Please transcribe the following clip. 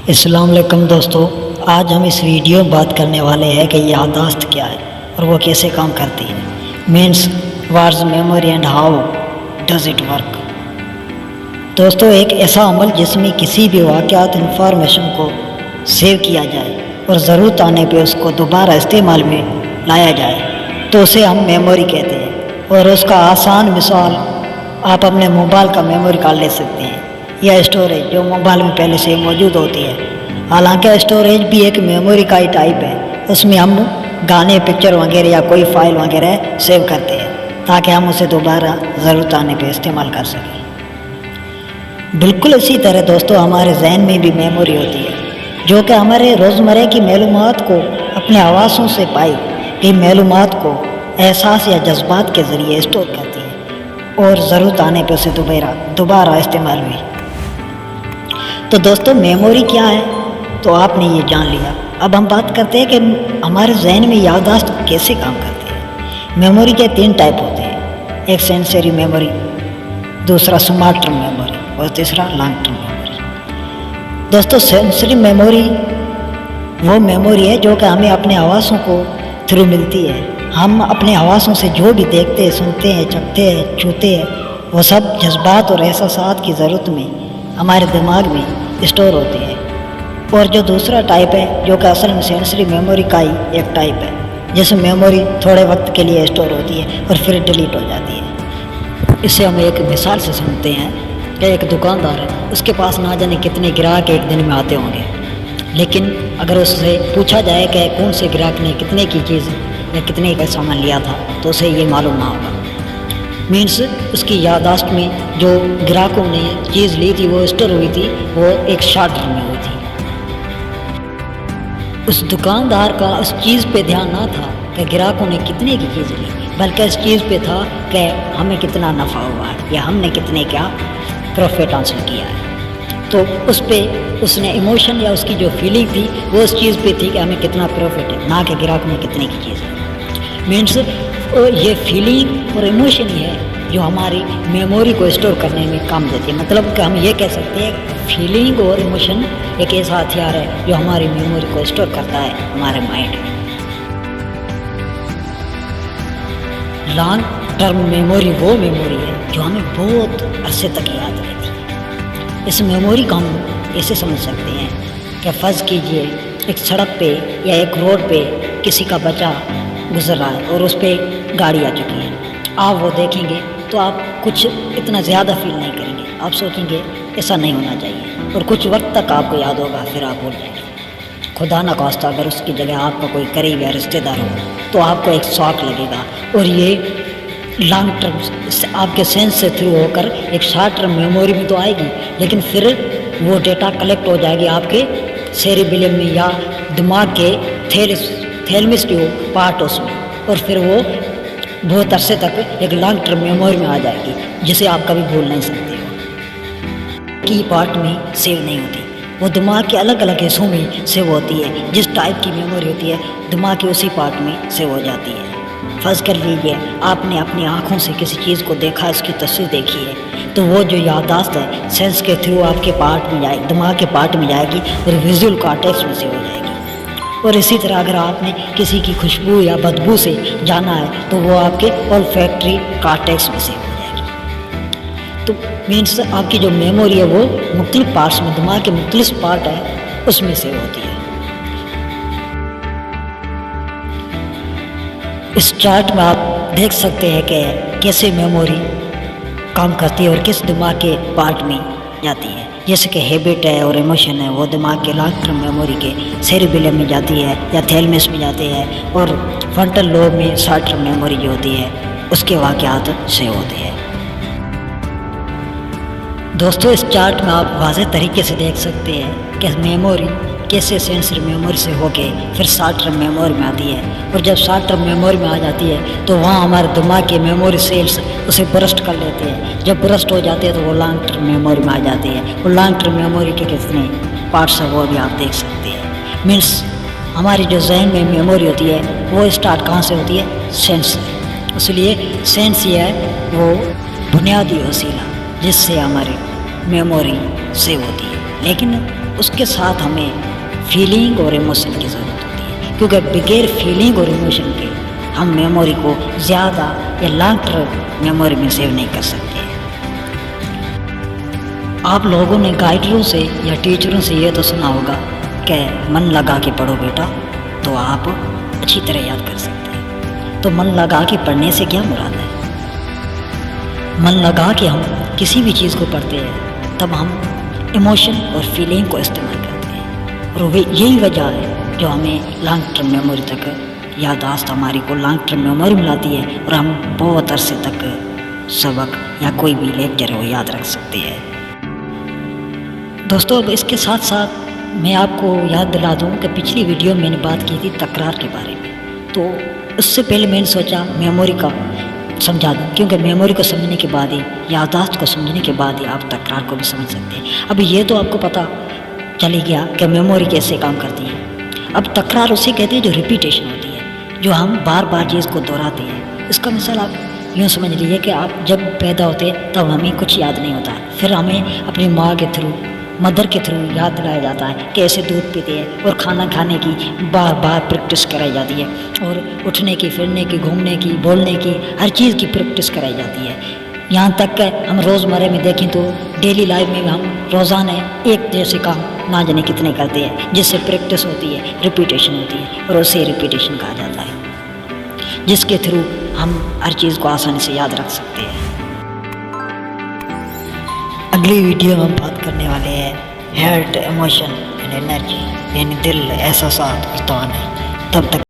السلام علیکم دوستو، آج ہم اس ویڈیو میں بات کرنے والے ہیں کہ یادداشت کیا ہے اور وہ کیسے کام کرتی ہے. Means what's memory and how does it work. دوستو، ایک ایسا عمل جس میں کسی بھی واقعات انفارمیشن کو سیو کیا جائے اور ضرورت آنے پہ اس کو دوبارہ استعمال میں لایا جائے تو اسے ہم میموری کہتے ہیں. اور اس کا آسان مثال آپ اپنے موبائل کا میموری کارڈ لے سکتے ہیں یا اسٹوریج جو موبائل میں پہلے سے موجود ہوتی ہے. حالانکہ اسٹوریج بھی ایک میموری کا ہی ٹائپ ہے. اس میں ہم گانے، پکچر وغیرہ یا کوئی فائل وغیرہ سیو کرتے ہیں تاکہ ہم اسے دوبارہ ضرورت آنے پہ استعمال کر سکیں. بالکل اسی طرح دوستو ہمارے ذہن میں بھی میموری ہوتی ہے جو کہ ہمارے روزمرہ کی معلومات کو اپنے حواسوں سے پائی گئی معلومات کو احساس یا جذبات کے ذریعے اسٹور کرتی ہے اور ضرورت آنے پہ اسے دوبارہ استعمال ہوئی. تو دوستو میموری کیا ہے تو آپ نے یہ جان لیا. اب ہم بات کرتے ہیں کہ ہمارے ذہن میں یادداشت کیسے کام کرتی ہے. میموری کے 3 ٹائپ ہوتے ہیں. ایک سینسری میموری، دوسرا سمارٹ ٹرم میموری اور تیسرا لانگ ٹرم میموری. دوستو سینسری میموری وہ میموری ہے جو کہ ہمیں اپنے حواسوں کو تھرو ملتی ہے. ہم اپنے حواسوں سے جو بھی دیکھتے ہیں، سنتے ہیں، چکھتے ہیں، چھوتے ہیں، وہ سب جذبات اور احساسات کی ضرورت میں ہمارے دماغ میں اسٹور ہوتی ہے. اور جو دوسرا ٹائپ ہے جو کہ اصل میں سینسری میموری کا ہی ایک ٹائپ ہے جس میں میموری تھوڑے وقت کے لیے اسٹور ہوتی ہے اور پھر ڈیلیٹ ہو جاتی ہے. اسے ہم ایک مثال سے سمجھتے ہیں کہ ایک دکاندار ہے، اس کے پاس نہ جانے کتنے گراہک ایک دن میں آتے ہوں گے، لیکن اگر اس سے پوچھا جائے کہ کون سے گراہک نے کتنے کی چیز یا کتنے کا سامان لیا تھا تو اسے یہ معلوم نہ ہوگا. مینس اس کی یادداشت میں جو گراہکوں نے چیز لی تھی وہ اسٹور ہوئی تھی، وہ ایک شارٹ ٹرم میں ہوئی تھی. اس دکاندار کا اس چیز پہ دھیان نہ تھا کہ گراہکوں نے کتنے کی چیز لی، بلکہ اس چیز پہ تھا کہ ہمیں کتنا نفع ہوا ہے یا ہم نے کتنے کیا پروفٹ حاصل کیا ہے. تو اس پہ اس نے ایموشن یا اس کی جو فیلنگ تھی وہ اس چیز پہ تھی کہ ہمیں کتنا پروفٹ ہے، نہ کہ گراہک نے کتنے کی چیز ہے. مینس یہ فیلنگ اور ایموشن ہی ہے جو ہماری میموری کو اسٹور کرنے میں کام دیتی ہے. مطلب کہ ہم یہ کہہ سکتے ہیں فیلنگ اور ایموشن ایک ایسا ہتھیار ہے جو ہماری میموری کو اسٹور کرتا ہے ہمارے مائنڈ میں. لانگ ٹرم میموری وہ میموری ہے جو ہمیں بہت عرصے تک یاد رہتی ہے. اس میموری کو ہم ایسے سمجھ سکتے ہیں کہ فرض کیجئے ایک سڑک پہ یا ایک روڈ پہ کسی کا بچہ گزر رہا ہے اور اس پہ گاڑی آ چکی ہے. آپ وہ دیکھیں گے تو آپ کچھ اتنا زیادہ فیل نہیں کریں گے. آپ سوچیں گے ایسا نہیں ہونا چاہیے اور کچھ وقت تک آپ کو یاد ہوگا، پھر آپ بھول جائیں گے. خدا نہ خواستہ اگر اس کی جگہ آپ کا کوئی قریب یا رشتہ دار ہو تو آپ کو ایک شوق لگے گا اور یہ لانگ ٹرم آپ کے سینس سے تھرو ہو کر ایک شارٹ ٹرم میموری میں تو آئے گی، لیکن پھر وہ ڈیٹا کلیکٹ ہو جائے گی آپ کے سیریبیلم میں یا دماغ کے تھیلمس جو پارٹ اس میں، اور پھر وہ بہت عرصے تک ایک لانگ ٹرم میموری میں آ جائے گی جسے آپ کبھی بھول نہیں سکتے ہو. کی پارٹ میں سیو نہیں ہوتی، وہ دماغ کے الگ الگ حصوں میں سیو ہوتی ہے. جس ٹائپ کی میموری ہوتی ہے دماغ کے اسی پارٹ میں سیو ہو جاتی ہے. فرض کر لیجیے آپ نے اپنی آنکھوں سے کسی چیز کو دیکھا، اس کی تصویر دیکھی ہے، تو وہ جو یادداشت ہے سینس کے تھرو آپ کے پارٹ میں جائے، دماغ کے پارٹ میں جائے گی اور ویژول کارٹیکس میں سیو ہو جائے گی. اور اسی طرح اگر آپ نے کسی کی خوشبو یا بدبو سے جانا ہے تو وہ آپ کے olfactory کارٹیکس میں سیو ہو جائے گی. تو مینس آپ کی جو میموری ہے وہ مختلف پارٹس میں، دماغ کے مختلف پارٹ ہے اس میں سیو ہوتی ہے. اس چارٹ میں آپ دیکھ سکتے ہیں کہ کیسے میموری کام کرتی ہے اور کس دماغ کے پارٹ میں جاتی ہے. جیسے کہ ہیبٹ ہے اور ایموشن ہے وہ دماغ کے لانگ ٹرم میموری کے سیریبیلم میں جاتی ہے یا تھیلمس میں جاتی ہے، اور فرنٹل لوب میں شارٹ ٹرم میموری جو ہوتی ہے اس کے واقعات سے ہوتے ہیں. دوستو اس چارٹ میں آپ واضح طریقے سے دیکھ سکتے ہیں کہ میموری کیسے سینسری میموری سے ہو کے پھر شارٹ ٹرم میموری میں آتی ہے. اور جب شارٹ ٹرم میموری میں آ جاتی ہے تو وہاں ہمارے دماغ کے میموری سیلز اسے برسٹ کر لیتے ہیں. جب برسٹ ہو جاتے ہیں تو وہ لانگ ٹرم میموری میں آ جاتی ہے. اور لانگ ٹرم میموری کے کتنے پارٹس ہیں وہ بھی آپ دیکھ سکتے ہیں. مینس ہماری جو ذہن میں میموری ہوتی ہے وہ اسٹارٹ کہاں سے ہوتی ہے؟ سینس سے. اس لیے سینس یہ ہے وہ بنیادی وسیلہ جس سے ہماری میموری سیو ہوتی ہے. لیکن اس کے ساتھ ہمیں فیلنگ اور ایموشن کی ضرورت ہوتی ہے، کیونکہ بغیر فیلنگ اور ایموشن کے ہم میموری کو زیادہ یا لانگ ٹرم میموری میں سیو نہیں کر سکتے۔ آپ لوگوں نے گائیڈروں سے یا ٹیچروں سے یہ تو سنا ہوگا کہ من لگا کے پڑھو بیٹا تو آپ اچھی طرح یاد کر سکتے ہیں۔ تو من لگا کے پڑھنے سے کیا مراد ہے؟ من لگا کے ہم کسی بھی چیز کو پڑھتے ہیں تب ہم ایموشن اور فیلنگ کو استعمال کرتے ہیں، اور یہی وجہ ہے جو ہمیں لانگ ٹرم میموری تک یادداشت ہماری کو لانگ ٹرم میموری میں لاتی ہے، اور ہم بہت عرصے تک سبق یا کوئی بھی لیکچر وہ یاد رکھ سکتے ہیں۔ دوستو، اب اس کے ساتھ ساتھ میں آپ کو یاد دلا دوں کہ پچھلی ویڈیو میں نے بات کی تھی تکرار کے بارے میں، تو اس سے پہلے میں نے سوچا میموری کا سمجھا دوں، کیونکہ میموری کو سمجھنے کے بعد ہی، یادداشت کو سمجھنے کے بعد ہی آپ تکرار کو بھی سمجھ سکتے ہیں۔ اب یہ تو آپ کو پتہ چلی گیا کہ میموری کیسے کام کرتی ہے۔ اب تکرار اسے کہتے ہیں جو ریپیٹیشن ہوتی ہے، جو ہم بار بار چیز کو دہراتے ہیں۔ اس کا مثال آپ یوں سمجھ لیجیے کہ آپ جب پیدا ہوتے تب ہمیں کچھ یاد نہیں ہوتا، پھر ہمیں اپنی ماں کے تھرو، مدر کے تھرو یاد دلایا جاتا ہے کہ ایسے دودھ پیتے ہیں، اور کھانا کھانے کی بار بار پریکٹس کرائی جاتی ہے، اور اٹھنے کی، پھرنے کی، گھومنے کی، بولنے کی، ہر چیز کی پریکٹس کرائی جاتی ہے۔ یہاں تک کہ ہم روزمرہ میں دیکھیں تو ڈیلی لائف میں ہم روزانہ ایک جیسے کام نہ جانے کتنے کرتے ہیں، جس سے پریکٹس ہوتی ہے، ریپیٹیشن ہوتی ہے، اور اسے ریپیٹیشن کہا جاتا ہے، جس کے تھرو ہم ہر چیز کو آسانی سے یاد رکھ سکتے ہیں۔ اگلی ویڈیو میں ہم بات کرنے والے ہیں ہارٹ، ایموشن اینڈ انرجی، یعنی دل، احساسات اور توانائی۔ تب تک